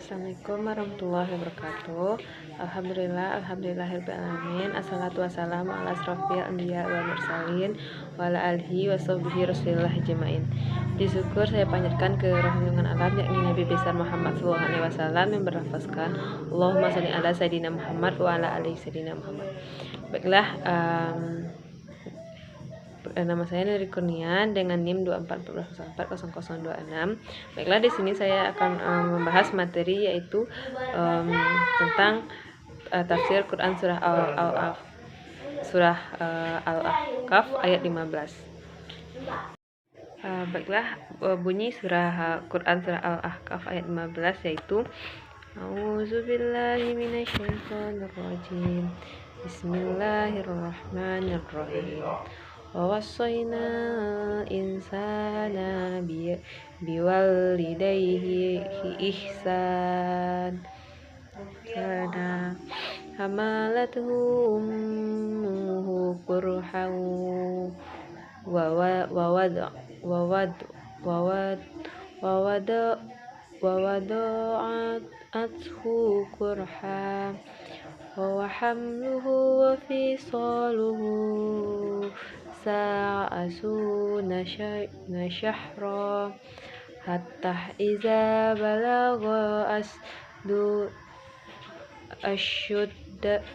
Assalamualaikum warahmatullahi wabarakatuh. Alhamdulillahirobbilalamin. Assalatu wassalamu ala asrofil anbiya wal mursalin wa ala alihi wa sahbihi rasulillah jemain. Disyukur saya panjatkan ke rohungan alam yakni Nabi besar Muhammad SAW yang berlafazkan Allahumma sholli ala sayyidina Muhammad wa ala alihi sayyidina Muhammad. Baiklah, nama saya Nuri Kurnian dengan NIM 244040026. Baiklah, di sini saya akan membahas materi yaitu tentang tafsir Quran surah Al-Ahqaf ayat 15. Baiklah, bunyi surah Quran surah Al-Ahqaf ayat 15 yaitu A'udzubillahi minasyaitonirrajim. Bismillahirrahmanirrahim. Wawassayna insana biwalidayhi ihsan kana hamalathu ummuhu kurhan wawada'athu kurhan wa hamluhu wa fisaluhu sa'asuna syahra hatta iza balagha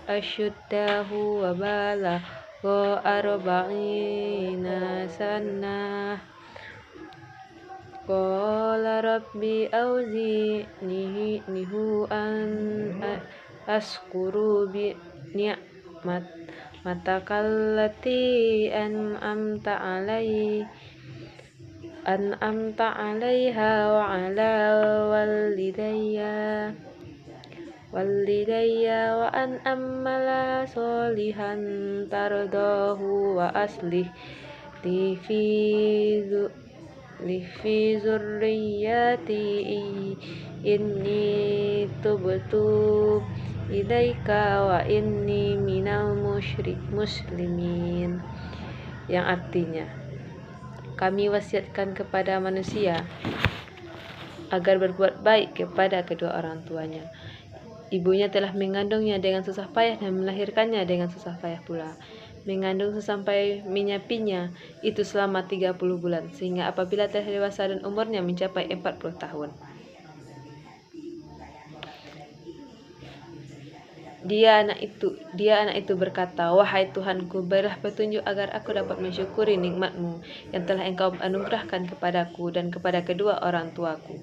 asyuddahu wa balagha arba'ina sanah qala rabbi awzi'ni an askuru bi ni'matakallati an'amta alaiha wa ala walidayya wa an amala solihan tardahu wa aslih li fi zurriyati inni tubtu ilaika wa inni minal muslimin, yang artinya kami wasiatkan kepada manusia agar berbuat baik kepada kedua orang tuanya. Ibunya telah mengandungnya dengan susah payah dan melahirkannya dengan susah payah pula. Mengandung sesampai menyapinya itu selama 30 bulan, sehingga apabila telah dewasa dan umurnya mencapai 40 tahun. Dia anak itu berkata, wahai Tuhanku, berilah petunjuk agar aku dapat mensyukuri nikmat-Mu yang telah Engkau anugerahkan kepadaku dan kepada kedua orang tuaku,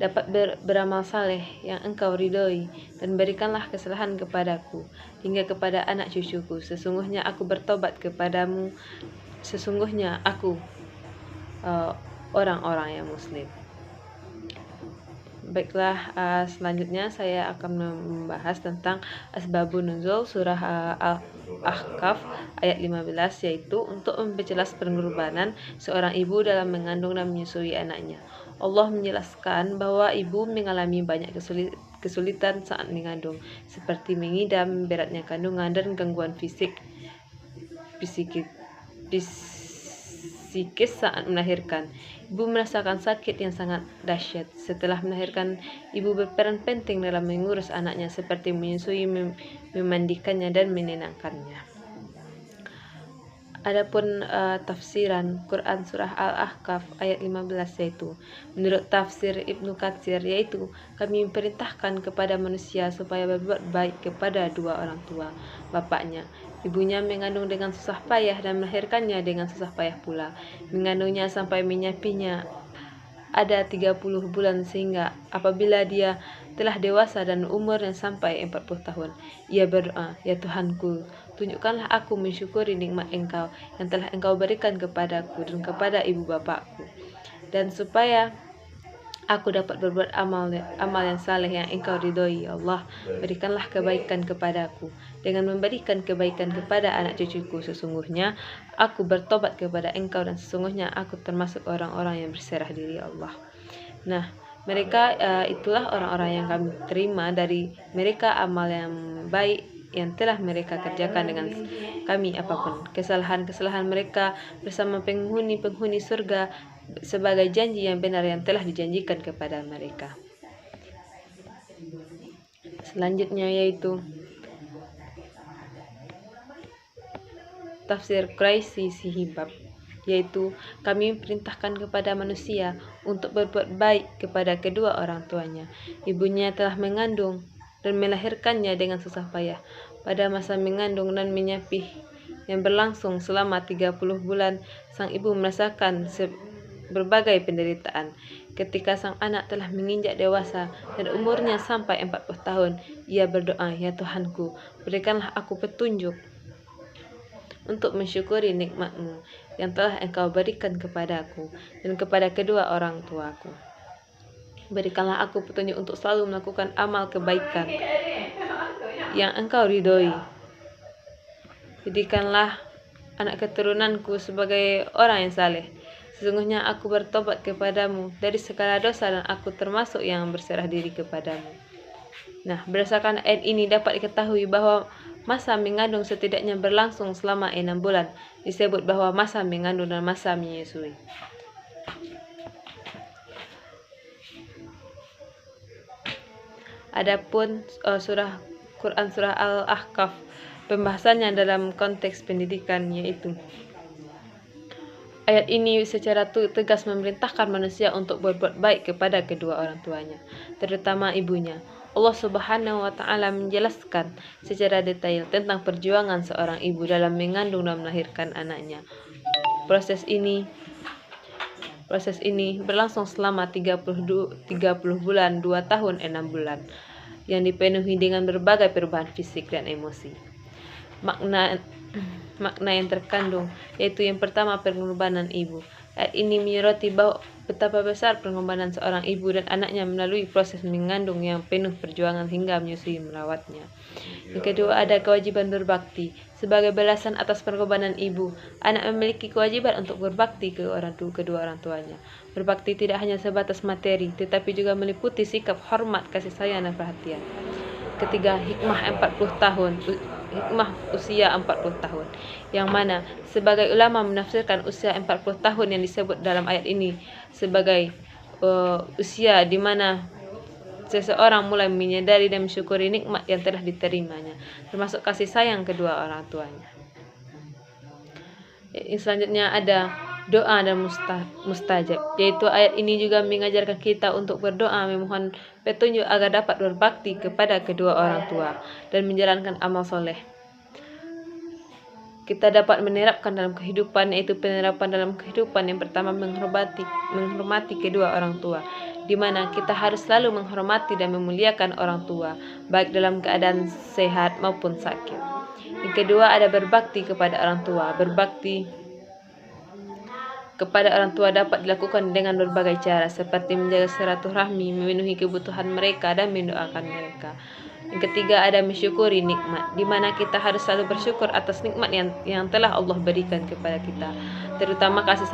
dapat beramal saleh yang Engkau ridhoi, dan berikanlah kesalahan kepadaku hingga kepada anak cucuku. Sesungguhnya aku bertobat kepadamu, sesungguhnya aku orang-orang yang muslim. Baiklah, selanjutnya saya akan membahas tentang asbabun nuzul surah Al-Ahqaf ayat 15, yaitu untuk memperjelas pengorbanan seorang ibu dalam mengandung dan menyusui anaknya. Allah menjelaskan bahwa ibu mengalami banyak kesulitan saat mengandung, seperti mengidam, beratnya kandungan, dan gangguan psikis saat melahirkan. Ibu merasakan sakit yang sangat dahsyat. Setelah melahirkan, ibu berperan penting dalam mengurus anaknya, seperti menyusui, memandikannya, dan menenangkannya. Adapun tafsiran Quran surah Al-Ahqaf ayat 15 yaitu, menurut tafsir Ibnu Katsir, yaitu kami memerintahkan kepada manusia supaya berbuat baik kepada dua orang tua bapaknya. Ibunya mengandung dengan susah payah dan melahirkannya dengan susah payah pula. Mengandungnya sampai menyapinya ada 30 bulan, sehingga apabila dia telah dewasa dan umurnya sampai 40 tahun, ia berdoa, ya Tuhanku, tunjukkanlah aku mensyukuri nikmat Engkau yang telah Engkau berikan kepadaku dan kepada ibu bapakku, dan supaya aku dapat berbuat amal yang saleh yang Engkau ridhoi. Ya Allah, berikanlah kebaikan kepadaku dengan memberikan kebaikan kepada anak cucuku. Sesungguhnya aku bertobat kepada Engkau dan sesungguhnya aku termasuk orang-orang yang berserah diri. Ya Allah. Nah, mereka itulah orang-orang yang kami terima dari mereka amal yang baik yang telah mereka kerjakan dengan kami, apapun kesalahan-kesalahan mereka bersama penghuni surga sebagai janji yang benar yang telah dijanjikan kepada mereka. Selanjutnya yaitu tafsir Quraisy Sihibab, yaitu kami perintahkan kepada manusia untuk berbuat baik kepada kedua orang tuanya. Ibunya telah mengandung dan melahirkannya dengan susah payah. Pada masa mengandung dan menyapih yang berlangsung selama 30 bulan, sang ibu merasakan berbagai penderitaan. Ketika sang anak telah menginjak dewasa dan umurnya sampai 40 tahun, ia berdoa, "Ya Tuhanku, berikanlah aku petunjuk untuk mensyukuri nikmat-Mu yang telah Engkau berikan kepadaku dan kepada kedua orang tuaku. Berikanlah aku petunjuk untuk selalu melakukan amal kebaikan yang Engkau ridhoi. Jadikanlah anak keturunanku sebagai orang yang saleh. Sesungguhnya aku bertobat kepadamu dari segala dosa dan aku termasuk yang berserah diri kepadamu." Nah, berdasarkan ayat ini dapat diketahui bahwa masa mengandung setidaknya berlangsung selama 6 bulan. Disebut bahwa masa mengandung dan masa menyusui. Adapun Quran surah Al-Ahqaf, pembahasannya dalam konteks pendidikan, yaitu ayat ini secara tegas memerintahkan manusia untuk berbuat baik kepada kedua orang tuanya, terutama ibunya. Allah Subhanahu wa Ta'ala menjelaskan secara detail tentang perjuangan seorang ibu dalam mengandung dan melahirkan anaknya. Proses ini berlangsung selama 30 bulan, 2 tahun 6 bulan, yang dipenuhi dengan berbagai perubahan fisik dan emosi. Makna yang terkandung yaitu yang pertama, pengorbanan ibu. Ayat ini menyoroti bahwa betapa besar pengorbanan seorang ibu dan anaknya melalui proses mengandung yang penuh perjuangan hingga menyusui merawatnya. Yang kedua, ada kewajiban berbakti. Sebagai balasan atas pengorbanan ibu, anak memiliki kewajiban untuk berbakti ke kedua orang tuanya. Berbakti tidak hanya sebatas materi, tetapi juga meliputi sikap hormat, kasih sayang, dan perhatian. Ketiga, hikmah usia 40 tahun, yang mana sebagai ulama menafsirkan usia 40 tahun yang disebut dalam ayat ini sebagai usia di mana seseorang mulai menyadari dan mensyukuri nikmat yang telah diterimanya, termasuk kasih sayang kedua orang tuanya. Selanjutnya ada doa dan mustajab, yaitu ayat ini juga mengajarkan kita untuk berdoa memohon petunjuk agar dapat berbakti kepada kedua orang tua dan menjalankan amal soleh. Kita dapat menerapkan dalam kehidupan, yaitu penerapan dalam kehidupan yang pertama, menghormati kedua orang tua, di mana kita harus selalu menghormati dan memuliakan orang tua, baik dalam keadaan sehat maupun sakit. Yang kedua, ada berbakti kepada orang tua. Berbakti kepada orang tua dapat dilakukan dengan berbagai cara, seperti menjaga silaturahmi, memenuhi kebutuhan mereka, dan mendoakan mereka. Yang ketiga, ada mensyukuri nikmat, di mana kita harus selalu bersyukur atas nikmat yang telah Allah berikan kepada kita, terutama kasih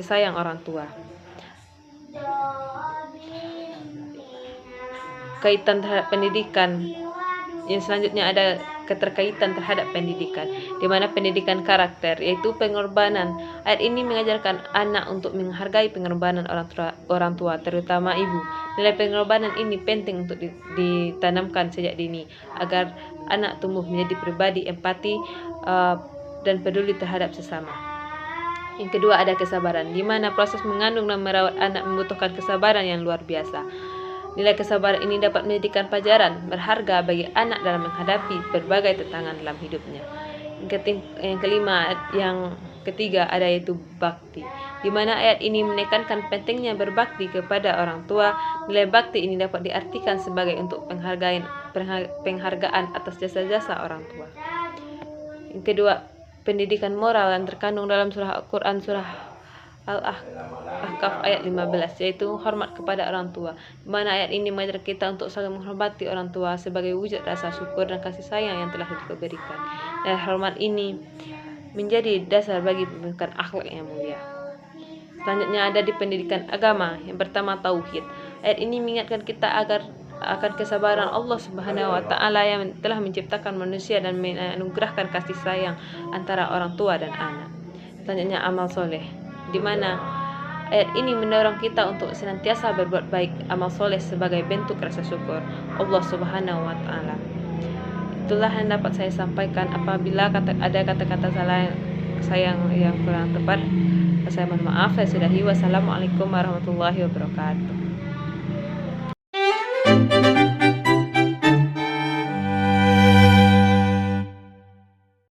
sayang orang tua. Kaitan terhadap pendidikan. Yang selanjutnya ada keterkaitan terhadap pendidikan, di mana pendidikan karakter, yaitu pengorbanan. Ayat ini mengajarkan anak untuk menghargai pengorbanan orang tua, terutama ibu. Nilai pengorbanan ini penting untuk ditanamkan sejak dini, agar anak tumbuh menjadi pribadi empati dan peduli terhadap sesama. Yang kedua, ada kesabaran, di mana proses mengandung dan merawat anak membutuhkan kesabaran yang luar biasa. Nilai kesabaran ini dapat menjadikan pelajaran berharga bagi anak dalam menghadapi berbagai tantangan dalam hidupnya. Yang ketiga ada yaitu bakti, di mana ayat ini menekankan pentingnya berbakti kepada orang tua. Nilai bakti ini dapat diartikan sebagai untuk penghargaan atas jasa-jasa orang tua. Yang kedua, pendidikan moral yang terkandung dalam Quran surah Al-Ahqaf ayat 15, yaitu hormat kepada orang tua, di mana ayat ini mengajar kita untuk selalu menghormati orang tua sebagai wujud rasa syukur dan kasih sayang yang telah diberikan. Dan hormat ini menjadi dasar bagi pembentukan akhlak yang mulia. Selanjutnya ada di pendidikan agama. Yang pertama, tauhid. Ayat ini mengingatkan kita akan kesabaran Allah Subhanahu wa Ta'ala yang telah menciptakan manusia dan menganugerahkan kasih sayang antara orang tua dan anak. Selanjutnya, amal soleh, di mana Ayat ini mendorong kita untuk senantiasa berbuat baik, amal soleh sebagai bentuk rasa syukur Allah Subhanahu wa Ta'ala. Itulah yang dapat saya sampaikan. Apabila ada kata-kata salah yang kurang tepat, saya mohon maaf. Saya sudahi. Wassalamualaikum warahmatullahi wabarakatuh.